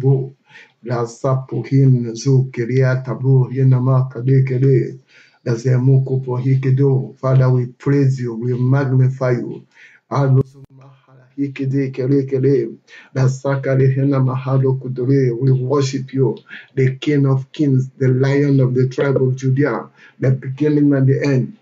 Bo. La Sapuhin Zukiria Tabu Yenama Kadekede. Father, we praise you, we magnify you. We worship you, the King of Kings, the Lion of the tribe of Judah, the beginning and the end.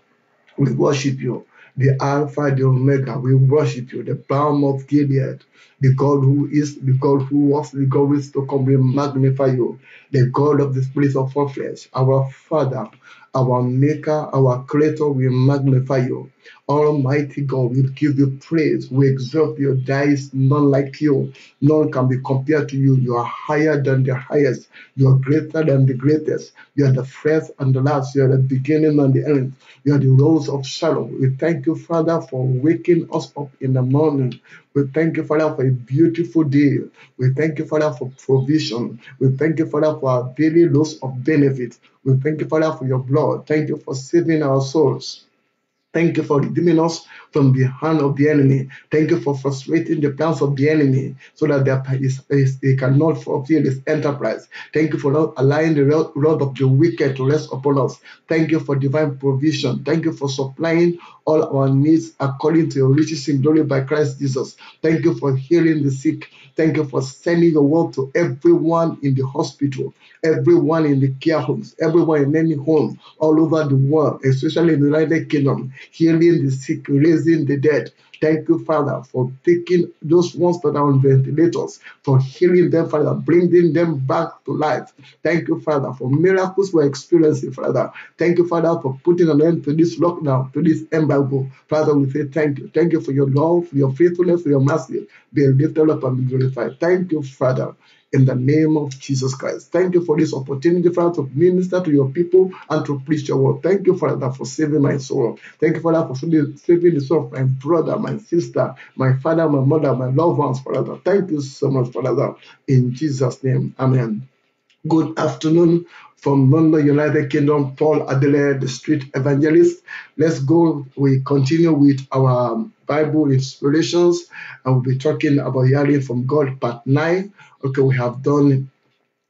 We worship you, the Alpha, the Omega. We worship you, the Balm of Gilead, the God who is, the God who was, the God who is to come. We magnify you, the God of the Spirit of all flesh, our Father, our Maker, our Creator. We magnify you. Almighty God, we give you praise. We exalt you. There is none like you. None can be compared to you. You are higher than the highest. You are greater than the greatest. You are the first and the last. You are the beginning and the end. You are the rose of Sharon. We thank you, Father, for waking us up in the morning. We thank you, Father, for a beautiful day. We thank you, Father, for provision. We thank you, Father, for our daily loss of benefit. We thank you, Father, for your blood. Thank you for saving our souls. Thank you for redeeming us from the hand of the enemy. Thank you for frustrating the plans of the enemy so that they cannot fulfill his enterprise. Thank you for not allowing the rod of the wicked to rest upon us. Thank you for divine provision. Thank you for supplying all our needs according to your riches in glory by Christ Jesus. Thank you for healing the sick. Thank you for sending your word to everyone in the hospital, everyone in the care homes, everyone in any home all over the world, especially in the United Kingdom, healing the sick, raising the dead. Thank you, Father, for taking those ones that are on ventilators, for healing them, Father, bringing them back to life. Thank you, Father, for miracles we're experiencing, Father. Thank you, Father, for putting an end to this lockdown, to this embargo. Father, we say thank you. Thank you for your love, for your faithfulness, for your mercy. Be lifted up and be glorified. Thank you, Father, in the name of Jesus Christ. Thank you for this opportunity, Father, to minister to your people and to preach your word. Thank you, Father, for saving my soul. Thank you, Father, for saving the soul of my brother, my sister, my father, my mother, my loved ones, Father. Thank you so much, Father. In Jesus' name, amen. Good afternoon from London, United Kingdom. Paul Adelaide, the street evangelist. Let's go. We continue with our Bible inspirations, and we'll be talking about hearing from God, part 9. Okay, we have done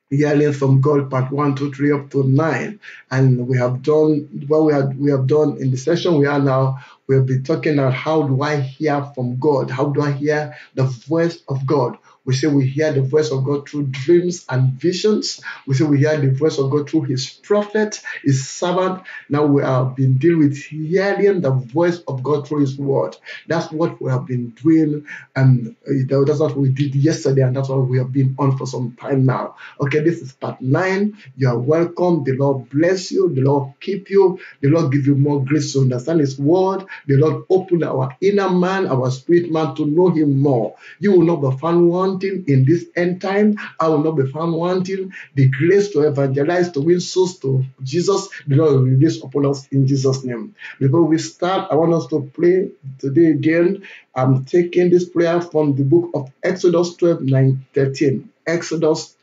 hearing from God, part 1, 2, 3, up to 9, and we have done what we have done in the session we are now. We'll be talking about how do I hear from God? How do I hear the voice of God? We say we hear the voice of God through dreams and visions. We say we hear the voice of God through his prophet, his servant. Now we have been dealing with hearing the voice of God through his word. That's what we have been doing, and that's what we did yesterday, and that's what we have been on for some time now. Okay, this is part 9. You are welcome. The Lord bless you. The Lord keep you. The Lord give you more grace to understand his word. The Lord open our inner man, our spirit man, to know him more. You will not be found wanting in this end time. I will not be found wanting the grace to evangelize, to win souls to Jesus. The Lord will release upon us in Jesus' name. Before we start, I want us to pray today again. I'm taking this prayer from the book of Exodus 12:13. Exodus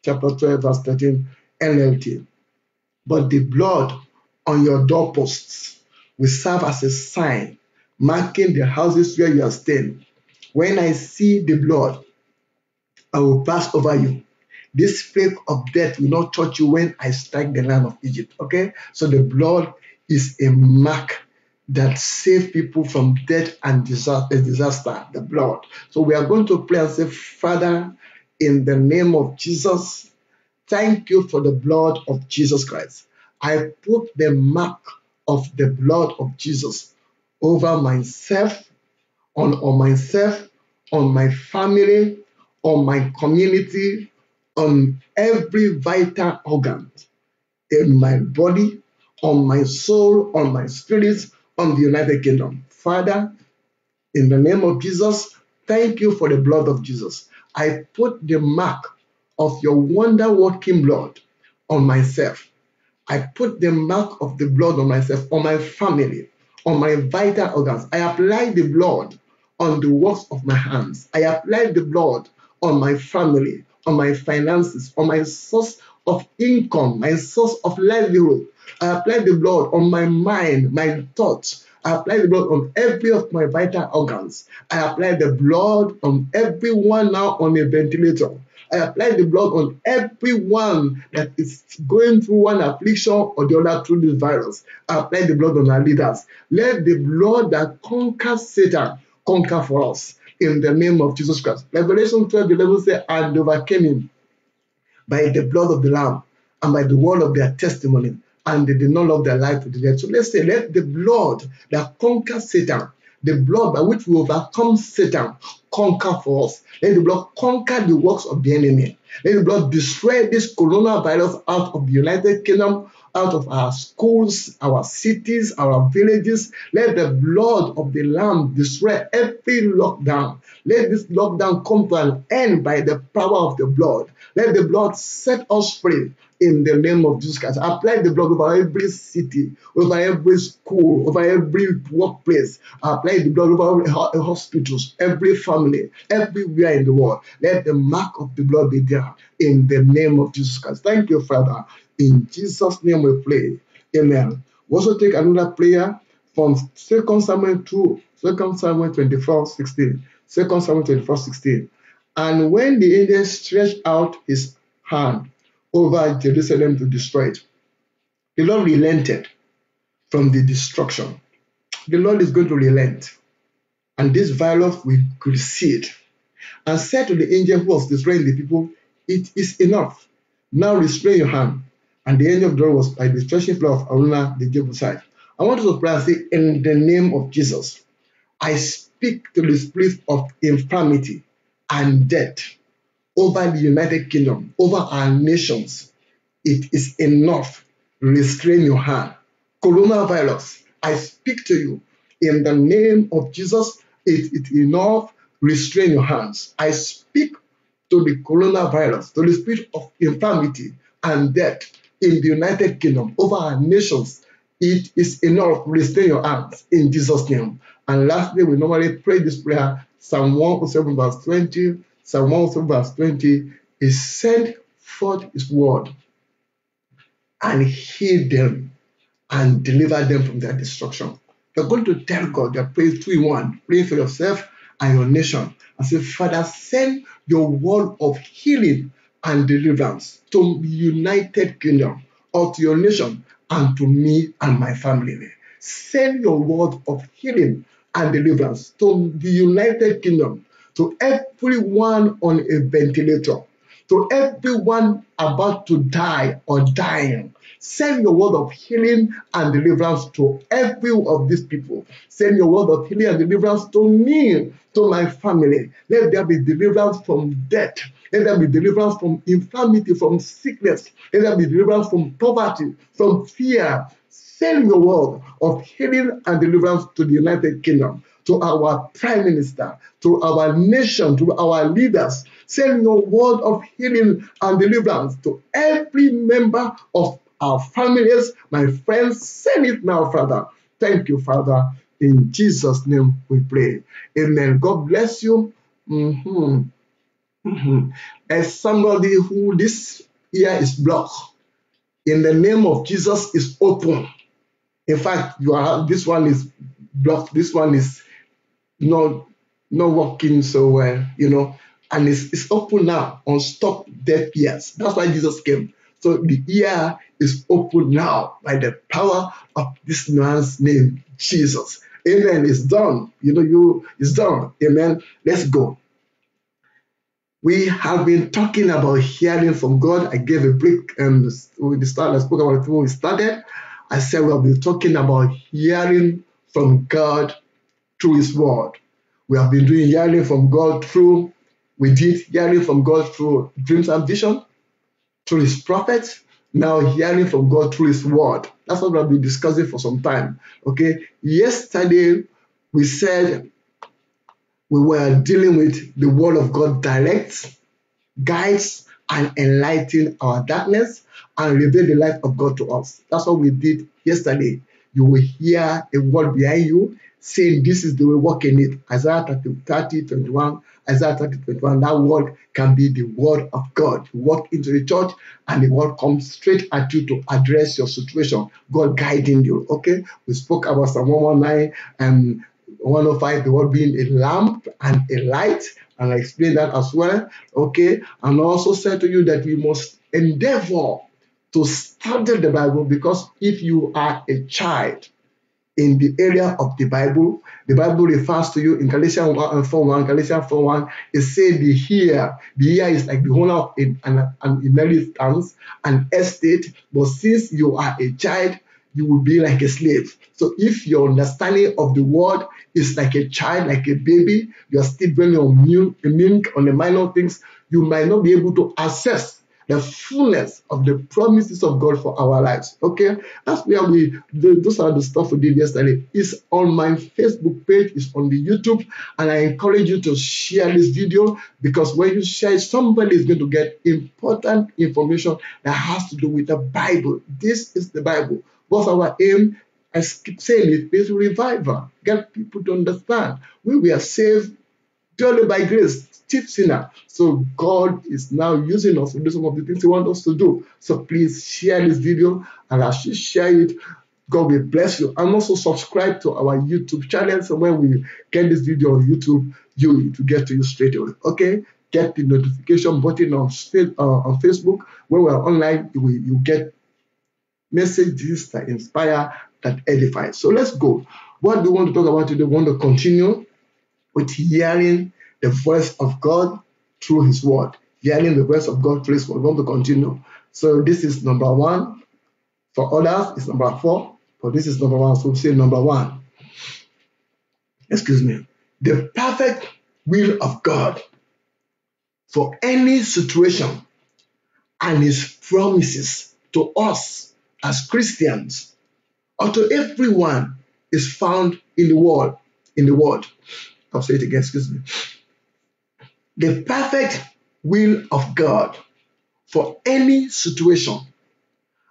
chapter 12, verse 13, NLT. But the blood on your doorposts will serve as a sign, marking the houses where you are staying. When I see the blood, I will pass over you. This plague of death will not touch you when I strike the land of Egypt. Okay? So the blood is a mark that saves people from death and disaster, the blood. So we are going to pray and say, Father, in the name of Jesus, thank you for the blood of Jesus Christ. I put the mark of the blood of Jesus over myself, on myself, on my family, on my community, on every vital organ in my body, on my soul, on my spirit, on the United Kingdom. Father, in the name of Jesus, thank you for the blood of Jesus. I put the mark of your wonder-working blood on myself. I put the mark of the blood on myself, on my family, on my vital organs. I apply the blood on the works of my hands. I apply the blood on my family, on my finances, on my source of income, my source of livelihood. I apply the blood on my mind, my thoughts. I apply the blood on every of my vital organs. I apply the blood on everyone now on a ventilator. I apply the blood on everyone that is going through one affliction or the other through this virus. I apply the blood on our leaders. Let the blood that conquers Satan conquer for us in the name of Jesus Christ. Revelation 12:11 says, and they overcame him by the blood of the Lamb and by the word of their testimony, and they did not love their life to the death. So let's say, let the blood that conquers Satan, the blood by which we overcome Satan, conquer for us. Let the blood conquer the works of the enemy. Let the blood destroy this coronavirus out of the United Kingdom, out of our schools, our cities, our villages. Let the blood of the Lamb destroy every lockdown. Let this lockdown come to an end by the power of the blood. Let the blood set us free in the name of Jesus Christ. Apply the blood over every city, over every school, over every workplace. Apply the blood over hospitals, every family, everywhere in the world. Let the mark of the blood be there in the name of Jesus Christ. Thank you, Father. In Jesus' name we pray. Amen. We also take another prayer from 2 Samuel 24:16. 2 Samuel 24:16. And when the angel stretched out his hand over Jerusalem to destroy it, the Lord relented from the destruction. The Lord is going to relent, and this virus will recede. And said to the angel who was destroying the people, it is enough. Now restrain your hand. And the angel of the Lord was by the threshing floor of Araunah the Jebusite. I want you to pray and say, in the name of Jesus, I speak to the spirit of infirmity and death over the United Kingdom, over our nations. It is enough. Restrain your hand. Coronavirus, I speak to you in the name of Jesus. It is enough. Restrain your hands. I speak to the coronavirus, to the spirit of infirmity and death in the United Kingdom, over our nations. It is enough. Restrain your hands in Jesus' name. And lastly, we normally pray this prayer, Psalm 107 verse 20. Psalm 107 verse 20 is send forth his word and heal them and deliver them from their destruction. You're going to tell God, you're praying 2 in 1. Pray for yourself and your nation. And say, Father, send your word of healing and deliverance to the United Kingdom, or to your nation, and to me and my family. Send your word of healing and deliverance to the United Kingdom, to everyone on a ventilator, to everyone about to die or dying. Send your word of healing and deliverance to every of these people. Send your word of healing and deliverance to me, to my family. Let there be deliverance from death. Let there be deliverance from infirmity, from sickness. Let there be deliverance from poverty, from fear. Send your word of healing and deliverance to the United Kingdom, to our Prime Minister, to our nation, to our leaders. Send your word of healing and deliverance to every member of our families, my friends. Send it now, Father. Thank you, Father. In Jesus' name we pray. Amen. God bless you. As somebody who this ear is blocked, in the name of Jesus is open. In fact, this one is blocked. This one is not working so well, and it's open now. Unstop deaf ears. That's why Jesus came. So the ear is open now by the power of this man's name, Jesus. Amen. It's done. It's done. Amen. Let's go. We have been talking about hearing from God. I gave a break with the start. I spoke about it when we started. I said we have been talking about hearing from God through his word. We have been doing hearing from God we did hearing from God through dreams and vision, through his prophets. Now hearing from God through his word. That's what we have been discussing for some time. Okay. Yesterday we said we were dealing with the word of God directs, guides, and enlightens our darkness and reveal the light of God to us. That's what we did yesterday. You will hear a word behind you saying this is the way, walk in it. Isaiah 30:21. Isaiah 30:21. That word can be the word of God. You walk into the church and the word comes straight at you to address your situation. God guiding you. Okay. We spoke about Psalm 119 and 105, the word being a lamp and a light. And I explained that as well. Okay. And also said to you that we must endeavor to study the Bible, because if you are a child in the area of the Bible refers to you in Galatians 4:1. Galatians 4:1, it says the heir. The heir is like the owner of an inheritance, an estate. But since you are a child, you will be like a slave. So if your understanding of the word is like a child, like a baby, you are still dwelling on milk, on the minor things, you might not be able to access the fullness of the promises of God for our lives. Okay, that's where those are the stuff we did yesterday. It's on my Facebook page, it's on the YouTube, and I encourage you to share this video, because when you share it, somebody is going to get important information that has to do with the Bible. This is the Bible. What's our aim? I keep saying it, is revival. Get people to understand we are saved purely by grace, chief sinner. So God is now using us to do some of the things He wants us to do. So please share this video, and as you share it, God will bless you. And also subscribe to our YouTube channel, so when we get this video on YouTube, it will get to you straight away. Okay? Get the notification button on Facebook. When we're online, you get messages that inspire, that edify. So let's go. What do we want to talk about today? We want to continue with hearing the voice of God through His word. Hearing the voice of God through His word. We want to continue. So this is number 1. For others, it's number 4. But this is number 1. So we say number 1. Excuse me. The perfect will of God for any situation and His promises to us as Christians, or to everyone, is found in the word. In the word. I'll say it again, excuse me. The perfect will of God for any situation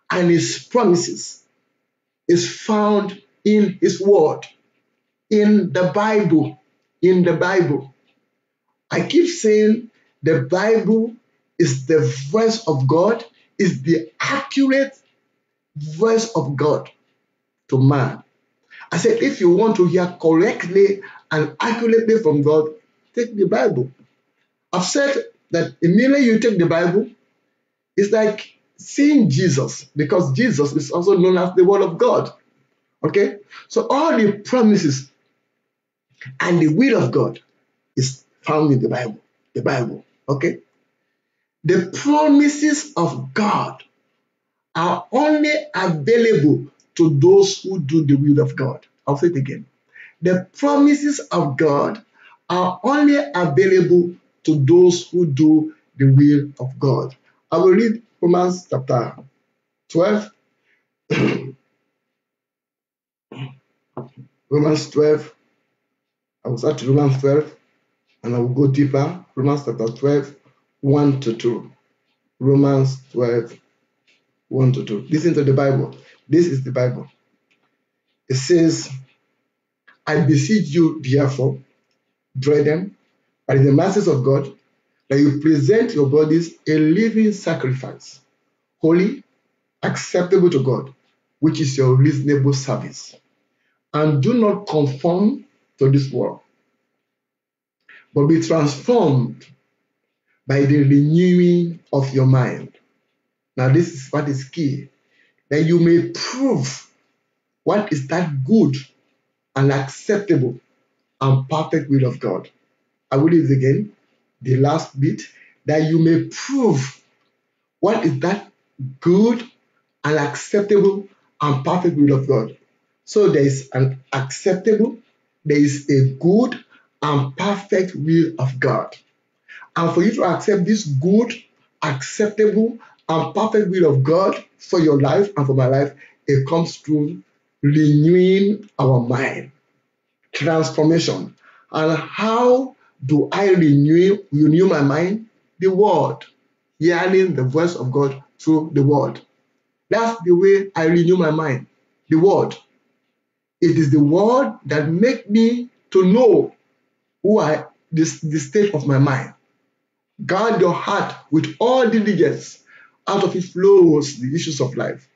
and His promises is found in His word, in the Bible. In the Bible. I keep saying the Bible is the voice of God, is the accurate voice of God to man. I said, if you want to hear correctly and accurately from God, take the Bible. I've said that immediately you take the Bible, it's like seeing Jesus, because Jesus is also known as the Word of God. Okay? So all the promises and the will of God is found in the Bible. The Bible. Okay? The promises of God are only available to those who do the will of God. I'll say it again. The promises of God are only available to those who do the will of God. I will read Romans chapter 12. Romans 12. I will start Romans 12 and I will go deeper. Romans chapter 12, 1 to 2. Romans 12, 1 to 2. Listen to the Bible. This is the Bible. It says, I beseech you, therefore, brethren, by the mercies of God, that you present your bodies a living sacrifice, holy, acceptable to God, which is your reasonable service. And do not conform to this world, but be transformed by the renewing of your mind. Now, this is what is key, that you may prove what is that good and acceptable and perfect will of God. I will read it again, the last bit, that you may prove what is that good and acceptable and perfect will of God. So there is an acceptable, there is a good and perfect will of God. And for you to accept this good, acceptable, and perfect will of God for your life and for my life, it comes through renewing our mind, transformation. And how do I renew my mind? The word, hearing the voice of God through the word. That's the way I renew my mind, the word. It is the word that makes me to know the state of my mind. Guard your heart with all diligence. Out of it flows the issues of life.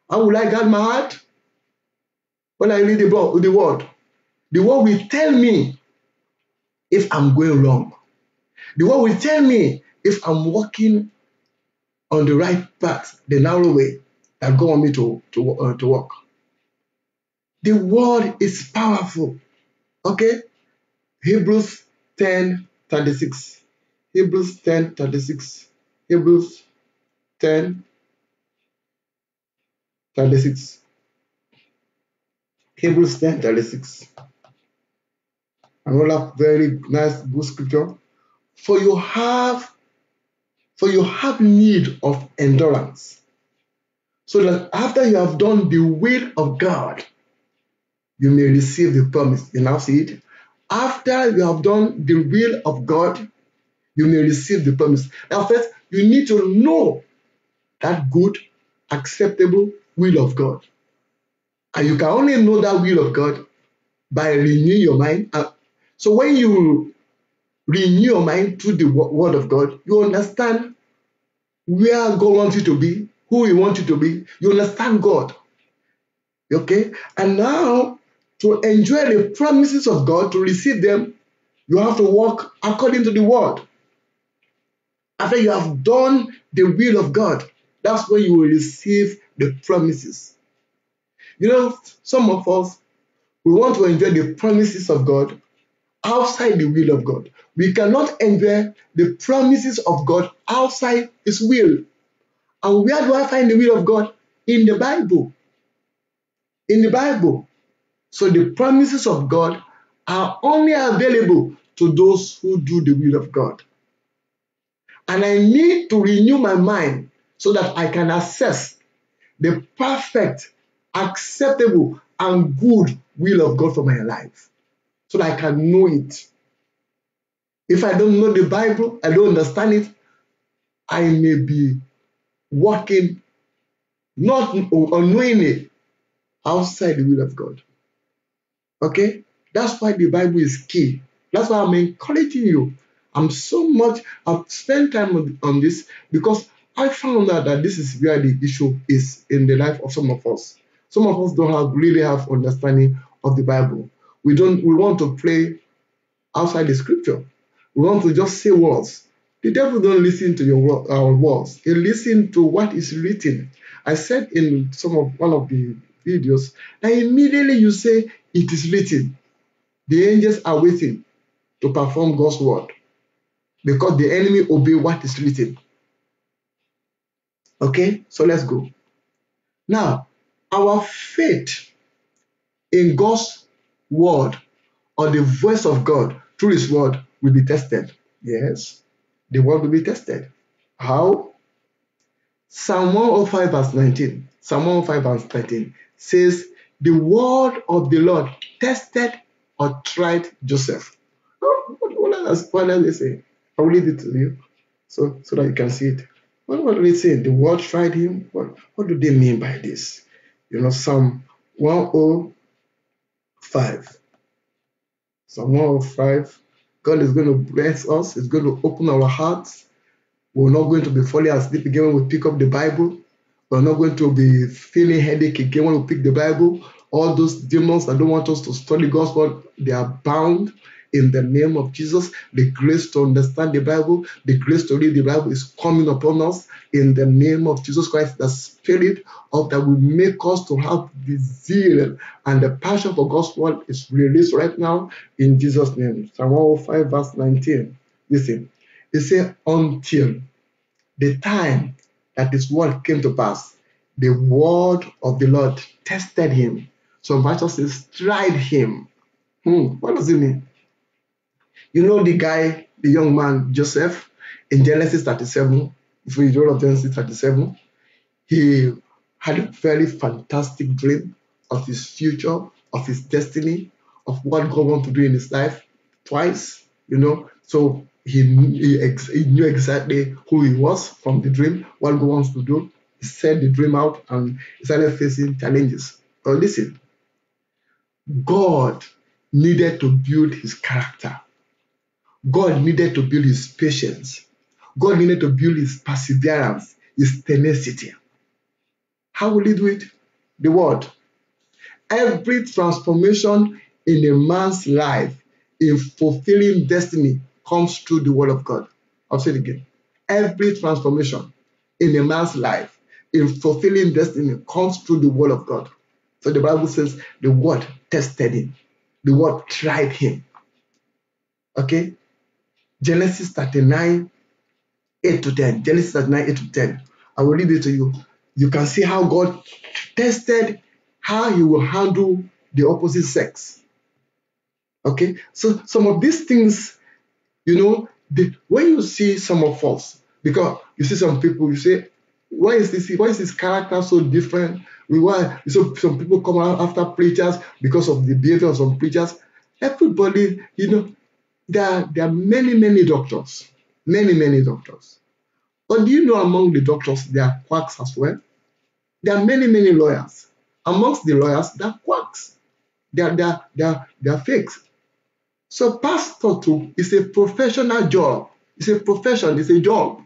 How will I guard my heart? When I read the word. The word will tell me if I'm going wrong. The word will tell me if I'm walking on the right path, the narrow way that God wants me to walk. The word is powerful. Okay? Hebrews 10:36. Hebrews 10:36. Hebrews 10:36. Hebrews 10:36. Another very nice good scripture. For you have need of endurance, so that after you have done the will of God, you may receive the promise. You now see it. After you have done the will of God, you may receive the promise. Now, first, you need to know that good, acceptable will of God. And you can only know that will of God by renewing your mind. So when you renew your mind through the word of God, you understand where God wants you to be, who He wants you to be. You understand God. Okay? And now, to enjoy the promises of God, to receive them, you have to walk according to the word. After you have done the will of God, that's when you will receive the promises. You know, some of us, we want to enjoy the promises of God outside the will of God. We cannot enjoy the promises of God outside His will. And where do I find the will of God? In the Bible. In the Bible. So the promises of God are only available to those who do the will of God. And I need to renew my mind so that I can assess the perfect, acceptable, and good will of God for my life, so that I can know it. If I don't know the Bible, I don't understand it, I may be walking not unknowingly outside the will of God. Okay? That's why the Bible is key. That's why I'm encouraging you. I've spent time on this because I found out that this is where the issue is in the life of some of us. Some of us don't really have understanding of the Bible. We want to play outside the scripture. We want to just say words. The devil don't listen to our words. He listens to what is written. I said in one of the videos that immediately you say it is written, the angels are waiting to perform God's word because the enemy obey what is written. Okay, so let's go. Now, our faith in God's word or the voice of God through His word will be tested. Yes, the word will be tested. How? Psalm 105 verse 19. Psalm 105 verse 19 says, the word of the Lord tested or tried Joseph. What does it say? I will read it to you so that you can see it. What do they say? The word tried him? What do they mean by this? Psalm 105. Psalm 105. God is going to bless us. He's going to open our hearts. We're not going to be falling asleep again when we pick up the Bible. We're not going to be feeling headache again when we pick the Bible. All those demons that don't want us to study God's word, they are bound in the name of Jesus. The grace to understand the Bible, the grace to read the Bible is coming upon us in the name of Jesus Christ. The spirit of that will make us to have the zeal and the passion for God's word is released right now in Jesus' name. Psalm 105 verse 19. Listen, it says, until the time that His word came to pass, the word of the Lord tested him. Some verses says, tried him. What does it mean? You know the young man, Joseph, in Genesis 37, if we read of Genesis 37, he had a very fantastic dream of his future, of his destiny, of what God wants to do in his life twice, So he knew exactly who he was from the dream, what God wants to do. He said the dream out and he started facing challenges. But listen, God needed to build his character. God needed to build his patience. God needed to build his perseverance, his tenacity. How will he do it? The word. Every transformation in a man's life in fulfilling destiny comes through the word of God. I'll say it again. Every transformation in a man's life, in fulfilling destiny, comes through the word of God. So the Bible says the word tested him. The word tried him. Okay? Genesis 39, 8 to 10. Genesis 39, 8 to 10. I will read it to you. You can see how God tested how he will handle the opposite sex. Okay? So some of these things, when you see some of us, because you see some people, you say, why is this character so different? So some people come out after preachers because of the behavior of some preachers. Everybody, there are many doctors. Many doctors. But do you know among the doctors, there are quacks as well? There are many lawyers. Amongst the lawyers, there are quacks. There are fakes. So pastor too is a professional job. It's a profession. It's a job.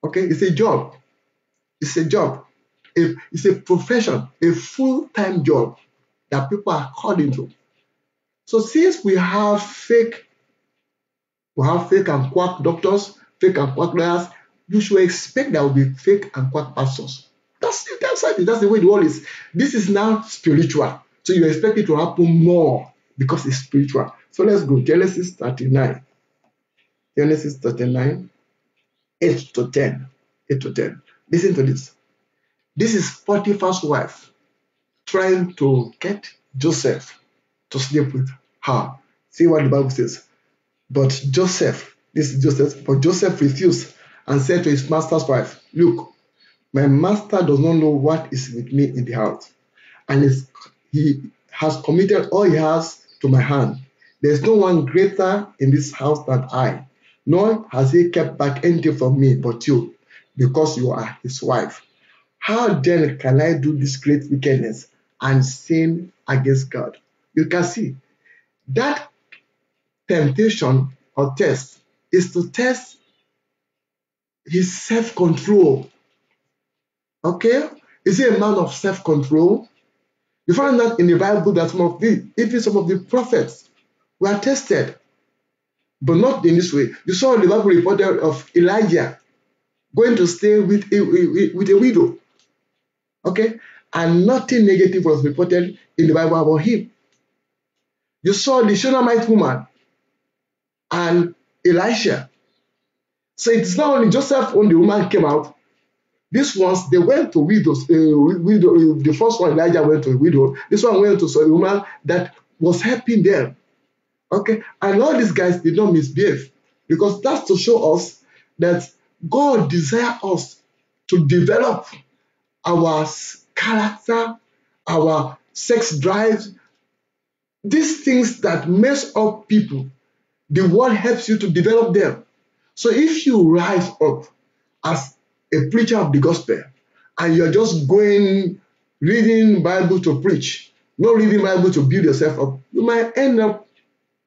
Okay? It's a job. It's a job. It's a profession, a full-time job that people are called into. So since we have fake and quack doctors, fake and quack lawyers, you should expect there will be fake and quack pastors. That's the way the world is. This is now spiritual. So you expect it to happen more because it's spiritual. So let's go. Genesis 39. Genesis 39, 8 to 10. 8 to 10. Listen to this. This is Potiphar's wife trying to get Joseph to sleep with her. See what the Bible says. But Joseph refused and said to his master's wife, look, my master does not know what is with me in the house, and he has committed all he has to my hand. There is no one greater in this house than I, nor has he kept back anything from me but you, because you are his wife. How then can I do this great wickedness and sin against God? You can see that temptation or test is to test his self-control. Okay? Is he a man of self-control? You find that in the Bible that even some of the prophets were tested, but not in this way. You saw the Bible reported of Elijah going to stay with a widow. Okay? And nothing negative was reported in the Bible about him. You saw the Shunammite woman and Elisha. So it's not only Joseph when the woman came out. These ones, they went to widows. The first one, Elijah, went to a widow. This one went to a woman that was helping them. Okay? And all these guys did not misbehave, because that's to show us that God desires us to develop our character, our sex drives, these things that mess up people. The word helps you to develop them. So if you rise up as a preacher of the gospel and you're just going reading Bible to preach, not reading Bible to build yourself up, you might end up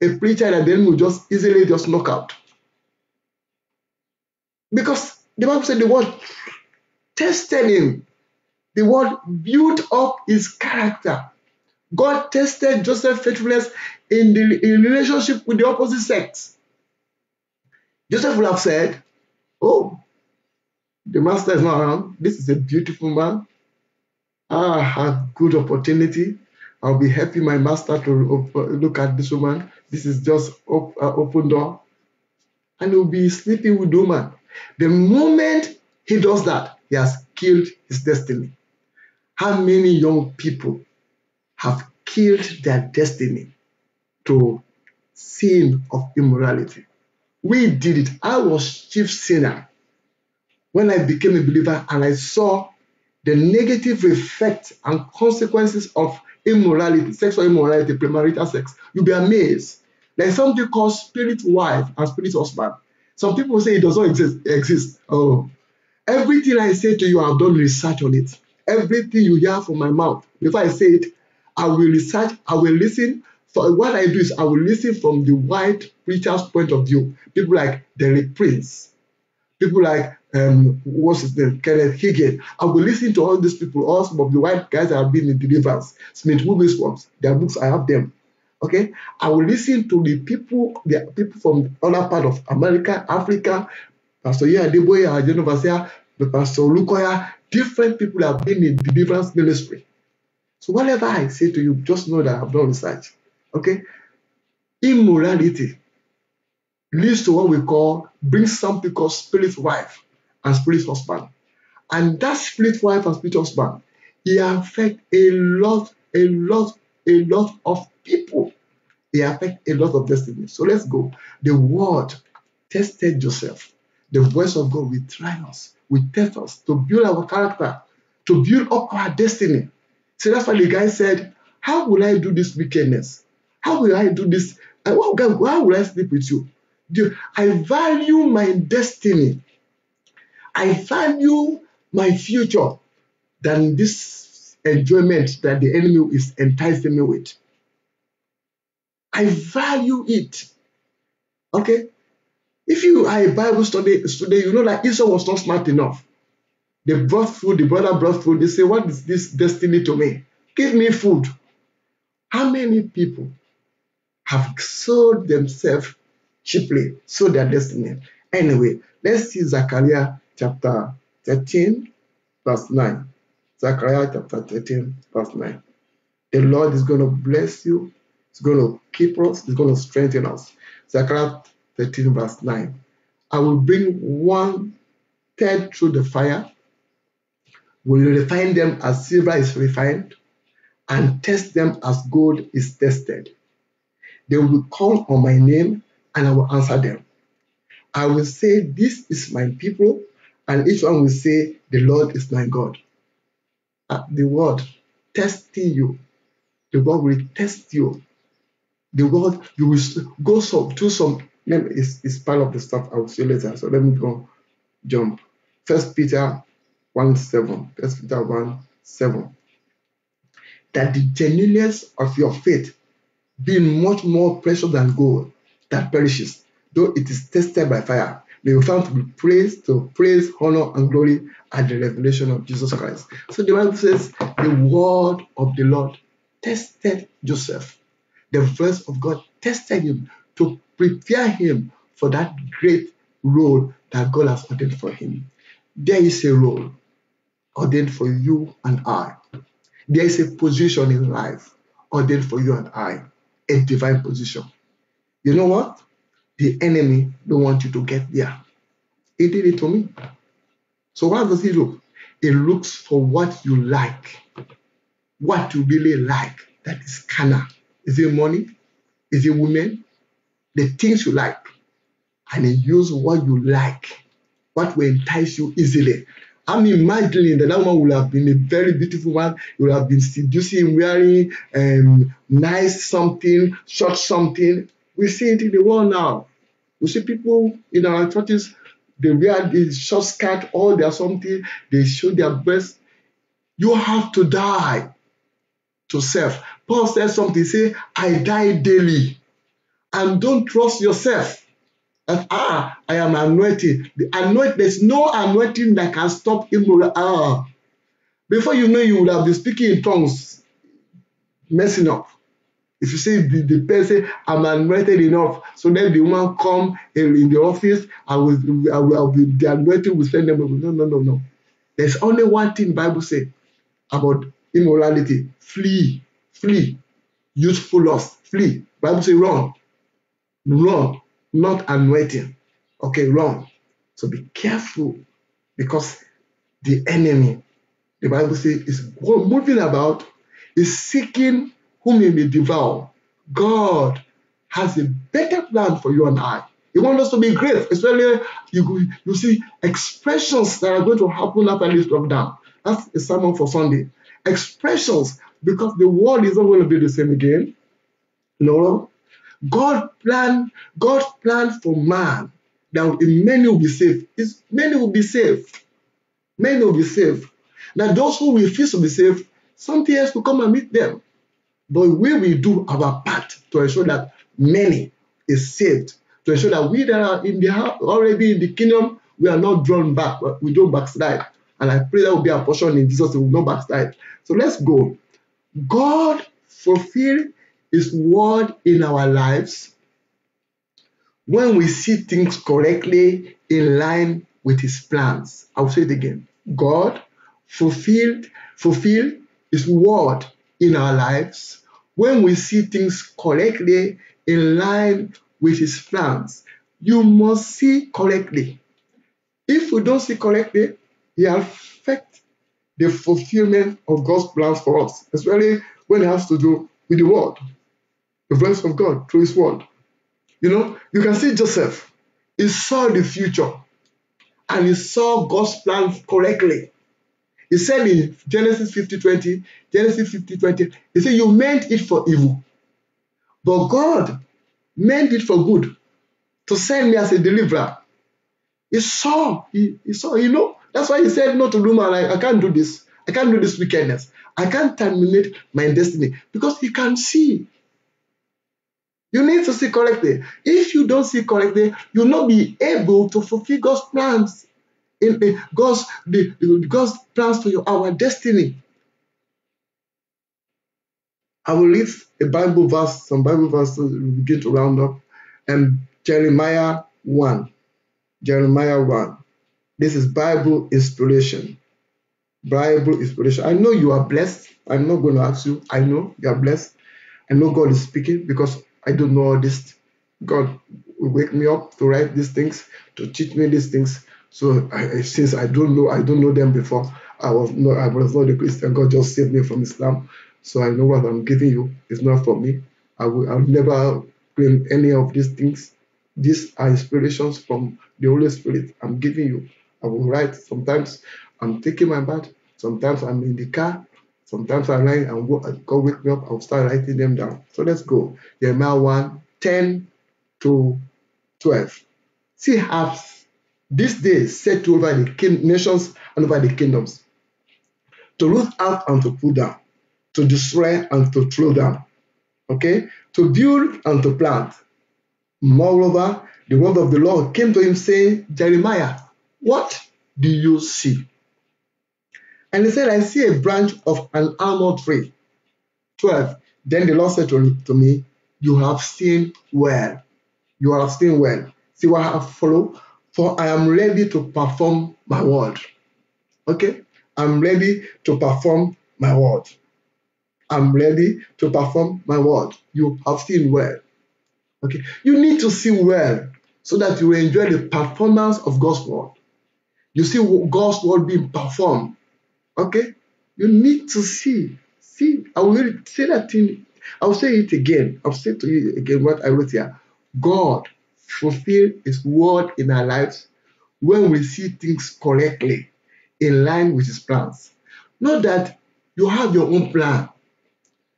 a preacher that then will just easily just knock out. Because the Bible said the word tested him. The word built up his character. God tested Joseph's faithfulness in relationship with the opposite sex. Joseph would have said, oh, the master is not around. This is a beautiful man. I have good opportunity. I'll be helping my master to look at this woman. This is just open door. And he'll be sleeping with the woman. The moment he does that, he has killed his destiny. How many young people have killed their destiny to sin of immorality? We did it. I was chief sinner when I became a believer, and I saw the negative effects and consequences of immorality, sexual immorality, premarital sex. You'll be amazed. There's something called spirit wife and spirit husband. Some people say it does not exist. Oh, everything I say to you, I've done research on it. Everything you hear from my mouth, before I say it, I will research, I will listen. So what I do is I will listen from the white preacher's point of view. People like Derek Prince, people like what's his name, Kenneth Hagin. I will listen to all these people, all some of the white guys that have been in deliverance, Smith Wigglesworth, their books, I have them. Okay, I will listen to the people from other part of America, Africa, Pastor Adeboye, our general overseer, the Pastor Lukoya, different people have been in deliverance ministry. So whatever I say to you, just know that I've done research. Okay, immorality leads to what we call, brings something called spirit wife and spirit husband. And that spirit wife and spirit husband, it affects a lot of people. It affects a lot of destiny. So let's go. The word tested Joseph. The voice of God will try us, will test us to build our character, to build up our destiny. So that's why the guy said, how will I do this wickedness? How will I do this? How will I sleep with you? I value my destiny. I value my future than this enjoyment that the enemy is enticing me with. I value it. Okay? If you are a Bible student, you know that Esau was not smart enough. They brought food, the brother brought food. They say, what is this destiny to me? Give me food. How many people have sold themselves cheaply, sold their destiny? Anyway, let's see Zechariah chapter 13, verse 9. Zechariah chapter 13, verse 9. The Lord is going to bless you. He's going to keep us. He's going to strengthen us. Zechariah 13, verse 9. I will bring 1/3 through the fire. Will refine them as silver is refined, and test them as gold is tested. They will call on my name, and I will answer them. I will say, this is my people, and each one will say, the Lord is my God. The word testing you. The word will test you. The word, you will go to some, is part of the stuff I will say later. So let me go jump. 1 Peter 1:7. 1 Peter 1:7. That the genuineness of your faith, being much more precious than gold that perishes, though it is tested by fire, may be found to be praised, to praise, honor, and glory at the revelation of Jesus Christ. So the Bible says, the word of the Lord tested Joseph. The voice of God tested him to prepare him for that great role that God has ordained for him. There is a role ordained for you and I. There is a position in life ordained for you and I, a divine position. You know what? The enemy don't want you to get there. He did it to me. So what does he look? He looks for what you like, what you really like, that is carnal. Is it money? Is it women? The things you like. And he uses what you like, what will entice you easily. I'm imagining that woman would have been a very beautiful one. You would have been seducing, wearing nice something, short something. We see it in the world now. We see people in our churches, they wear the short skirt, or they are something, they show their breast. You have to die to self. Paul says something, say, I die daily. And don't trust yourself. That, I am anointed. There's no anointing that can stop immoral. Before you know, you will have been speaking in tongues, messing up. If you say the person, I'm anointed enough, so then the woman come in the office, I will be, the anointing will send them. No. There's only one thing the Bible says about immorality: flee. Youthful lust, flee. Bible says run, not anointing. Okay, run. So be careful, because the enemy, the Bible says, is moving about, is seeking whom he may devour. God has a better plan for you and I. He wants us to be great, especially you see expressions that are going to happen after this lockdown. That's a sermon for Sunday. Expressions, because the world is not going to be the same again. No. God planned for man that many will be saved. Many will be saved. Many will be saved. Now those who refuse to be saved, something else will come and meet them. But we will do our part to ensure that many is saved, to ensure that we that are in the house, already in the kingdom, we are not drawn back, we don't backslide. And I pray that will be our portion in Jesus, we will not backslide. So let's go. God fulfilled His word in our lives when we see things correctly in line with His plans. I'll say it again. God fulfill His word in our lives when we see things correctly in line with His plans. You must see correctly. If we don't see correctly, it affects the fulfillment of God's plans for us, especially when it has to do with the word, the voice of God through His word. You can see Joseph. He saw the future and he saw God's plan correctly. He said in Genesis 50:20, he said, you meant it for evil, but God meant it for good to send me as a deliverer. He saw, that's why he said no to Luma, I can't do this. I can't do this wickedness. I can't terminate my destiny because he can see. You need to see correctly. If you don't see correctly, you'll not be able to fulfill God's plans. God's plans for our destiny. I will read a Bible verse, some Bible verses we begin to round up. And Jeremiah 1. This is Bible inspiration. Bible inspiration. I know you are blessed. I'm not going to ask you. I know you are blessed. I know God is speaking because I don't know all this. God will wake me up to write these things, to teach me these things. So since I don't know them before, I was not a Christian. God just saved me from Islam. So I know what I'm giving you is not for me. I'll never claim any of these things. These are inspirations from the Holy Spirit I'm giving you. I will write. Sometimes I'm taking my bath. Sometimes I'm in the car. Sometimes I write and God wake me up. I'll start writing them down. So let's go. Jeremiah 1:10 to 12. See, have this day set to over the nations and over the kingdoms, to root out and to pull down, to destroy and to throw down. Okay? To build and to plant. Moreover, the word of the Lord came to him saying, Jeremiah, what do you see? And he said, I see a branch of an almond tree. 12. Then the Lord said to me, you have seen well. You have seen well. See what I have followed? For I am ready to perform my word. Okay? I'm ready to perform my word. I'm ready to perform my word. You have seen well. Okay? You need to see well so that you will enjoy the performance of God's word. You see God's word being performed. Okay? You need to see. See, I will say that thing. I'll say it again. I'll say to you again what I wrote here. God fulfill His word in our lives when we see things correctly in line with His plans. Not that you have your own plan.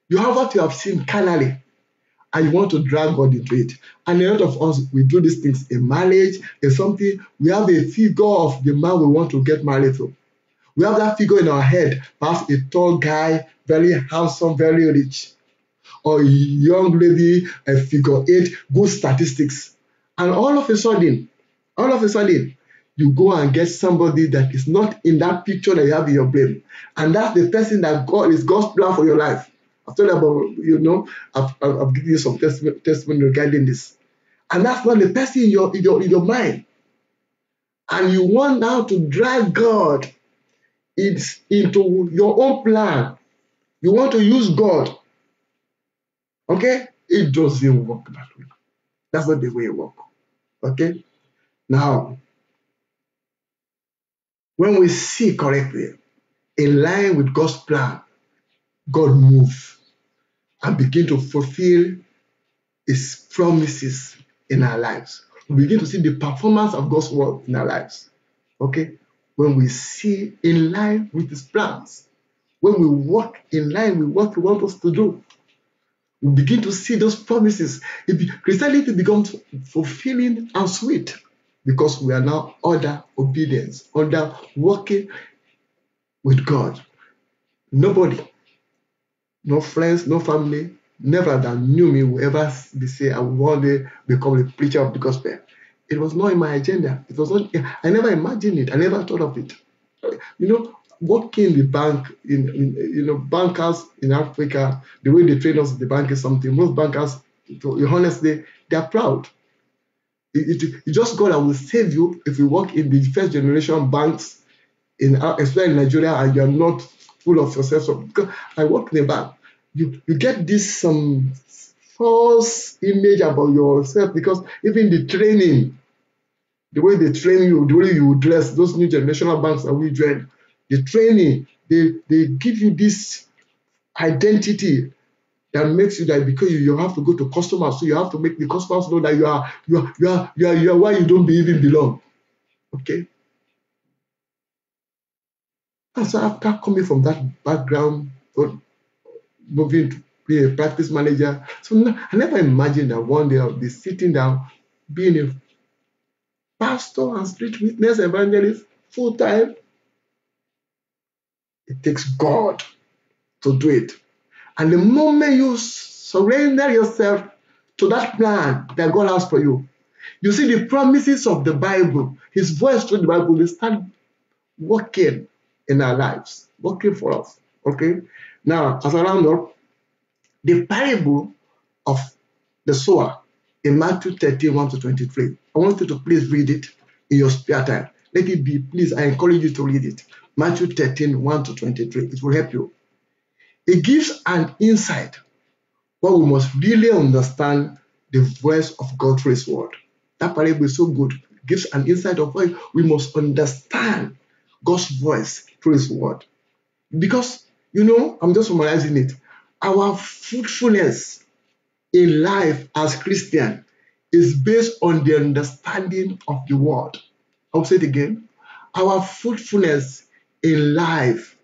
You have what you have seen carnally and you want to drag God into it. And a lot of us, we do these things in marriage, in something. We have a figure of the man we want to get married to. We have that figure in our head, perhaps a tall guy, very handsome, very rich, or a young lady, a figure 8, good statistics. And all of a sudden, you go and get somebody that is not in that picture that you have in your brain. And that's the person that God is God's plan for your life. I've told you about, I've given you some testimony regarding this. And that's not the person in your mind. And you want now to drag God into your own plan. You want to use God. Okay? It doesn't work that way. That's not the way it works. Okay? Now, when we see correctly, in line with God's plan, God moves and begin to fulfill His promises in our lives. We begin to see the performance of God's word in our lives. Okay? When we see in line with His plans, when we walk in line with what He wants us to do, we begin to see those promises. Christianity becomes fulfilling and sweet because we are now under obedience, under working with God. Nobody, no friends, no family, never that knew me will ever say, I will one day become a preacher of the gospel. It was not in my agenda. It was not. I never imagined it. I never thought of it. working in the bank, bankers in Africa, the way they train us in the bank is something. Most bankers, honestly, they are proud. It's just God that will save you if you work in the first generation banks, especially in Nigeria, and you are not full of yourself. So, because I work in a bank, you get this false image about yourself, because even the training, the way they train you, the way you dress, those new generational banks that we join, the training, they give you this identity that makes you that, because you have to go to customers, so you have to make the customers know that you are why you don't even belong. Okay. And so after coming from that background, moving to be a practice manager, so I never imagined that one day I'll be sitting down, being a pastor and street witness evangelist full time. It takes God to do it. And the moment you surrender yourself to that plan that God has for you, you see the promises of the Bible, His voice through the Bible, will start working in our lives, working for us. Okay? Now, as I round up, the parable of the sower in Matthew 13, 1 to 23. I want you to please read it in your spare time. Let it be, please, I encourage you to read it. Matthew 13, 1 to 23. It will help you. It gives an insight where we must really understand the voice of God through His word. That parable is so good. It gives an insight of why we must understand God's voice through His word. Because, I'm just summarizing it. Our fruitfulness in life as Christian is based on the understanding of the word. I'll say it again. Our fruitfulness in life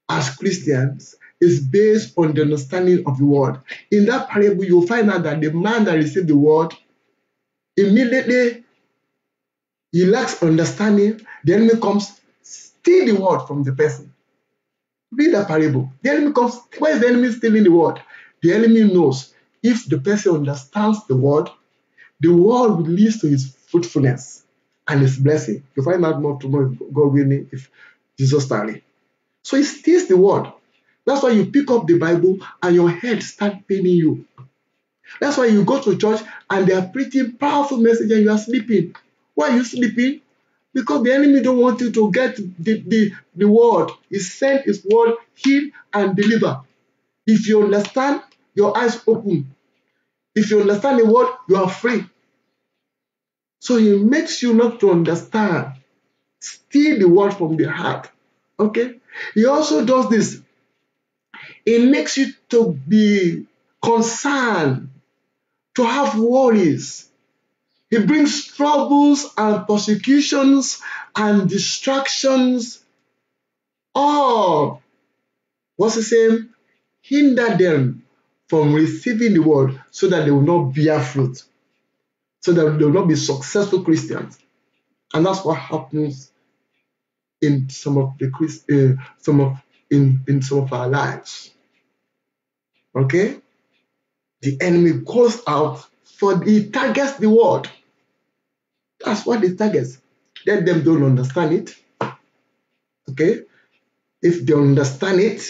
as Christians is based on the understanding of the word. In that parable, you'll find out that the man that received the word, immediately he lacks understanding. The enemy comes, steal the word from the person. Read that parable. The enemy comes. Why is the enemy stealing the word? The enemy knows if the person understands the word will lead to his fruitfulness and his blessing. You'll find out more tomorrow, God willing, if Jesus tarry. So he steals the word. That's why you pick up the Bible and your head starts paining you. That's why you go to church and they are preaching powerful message and you are sleeping. Why are you sleeping? Because the enemy don't want you to get the word. He sent his word, heal and deliver. If you understand, your eyes open. If you understand the word, you are free. So he makes you not to understand. Steal the word from the heart. Okay? He also does this. It makes you to be concerned, to have worries. He brings troubles and persecutions and distractions. All, what's the same? Hinder them from receiving the word so that they will not bear fruit, so that they will not be successful Christians. And that's what happens in some of our lives. Okay? The enemy goes out he targets the word. That's what he targets. Let them don't understand it. Okay? If they understand it,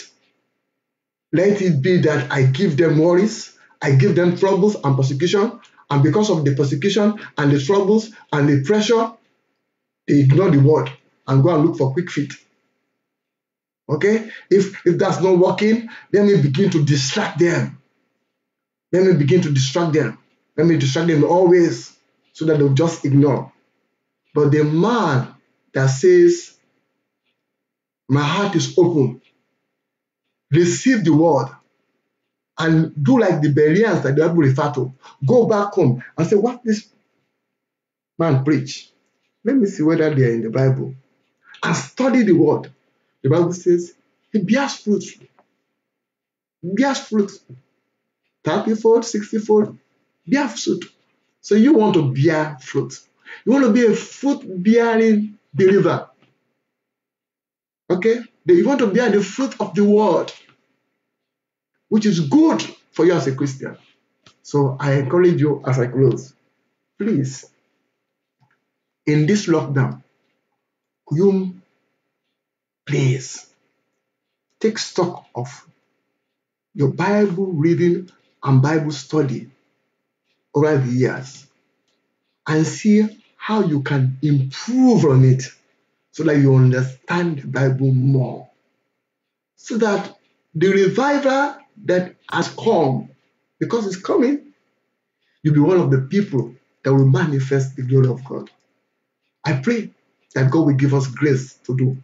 let it be that I give them worries, I give them troubles and persecution, and because of the persecution and the troubles and the pressure, they ignore the word and go and look for quick feet. Okay? If that's not working, let me begin to distract them. Let me distract them always so that they'll just ignore. But the man that says, my heart is open, receive the word, and do like the Bereans that the Bible refer to. Go back home and say, what this man preach? Let me see whether they are in the Bible. And study the word. The Bible says, he bears fruit. Bears fruit. 30-fold, 60-fold, bear fruit. So you want to bear fruit. You want to be a fruit-bearing believer. Okay? You want to bear the fruit of the word, which is good for you as a Christian. So I encourage you as I close, please, in this lockdown, you Please take stock of your Bible reading and Bible study over the years and see how you can improve on it so that you understand the Bible more. So that the revival that has come, because it's coming, you'll be one of the people that will manifest the glory of God. I pray that God will give us grace to do.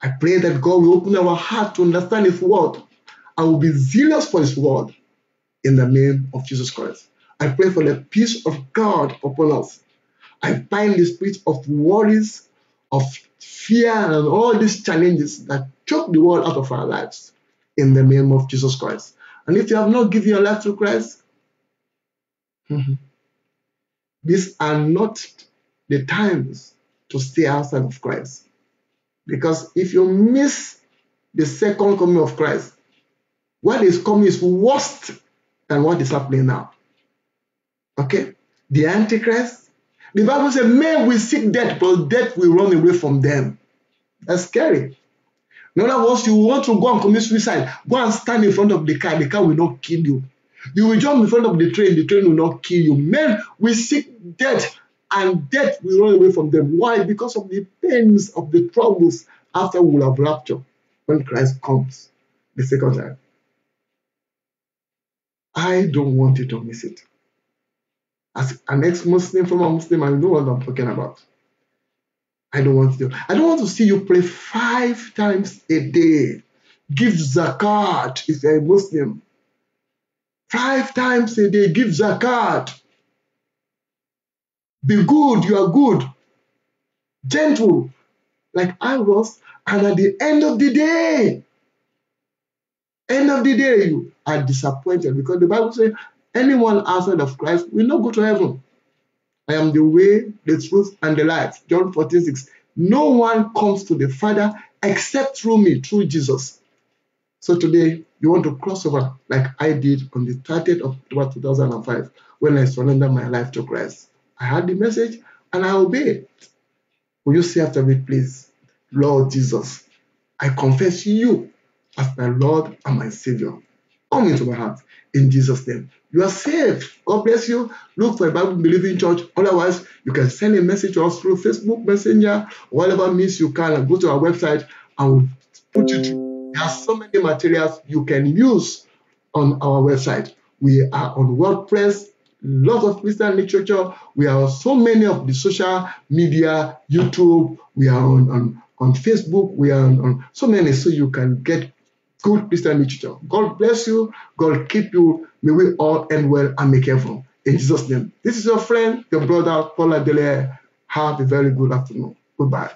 I pray that God will open our heart to understand His word and will be zealous for His word in the name of Jesus Christ. I pray for the peace of God upon us. I bind the spirit of worries, of fear, and all these challenges that choke the world out of our lives in the name of Jesus Christ. And if you have not given your life to Christ, these are not the times to stay outside of Christ. Because if you miss the second coming of Christ, what is coming is worse than what is happening now. Okay? The Antichrist. The Bible says, men will seek death, but death will run away from them. That's scary. In other words, you want to go and commit suicide, go and stand in front of the car will not kill you. You will jump in front of the train will not kill you. Men will seek death, and death will run away from them. Why? Because of the pains of the troubles after we will have raptured when Christ comes the second time. I don't want you to miss it. As an ex-Muslim, former Muslim, I know what I'm talking about. I don't want to see you pray 5 times a day. Give zakat if you're a Muslim. 5 times a day, give zakat. Be good, you are good. Gentle, like I was. And at the end of the day, you are disappointed because the Bible says anyone outside of Christ will not go to heaven. I am the way, the truth, and the life. John 14:6. No one comes to the Father except through me, through Jesus. So today, you want to cross over like I did on the 30th of October 2005 when I surrendered my life to Christ. I heard the message and I obeyed. Will you say after me, please? Lord Jesus, I confess you as my Lord and my Savior. Come into my heart in Jesus' name. You are saved. God bless you. Look for a Bible-believing church. Otherwise, you can send a message to us through Facebook Messenger, whatever means you can, and go to our website and we'll put you through. There are so many materials you can use on our website. We are on WordPress, lots of Christian literature. We are on so many of the social media, YouTube. We are on Facebook. We are on so many, so you can get good Christian literature. God bless you. God keep you. May we all end well and make heaven. In Jesus' name. This is your friend, your brother, Paul Adele. Have a very good afternoon. Goodbye.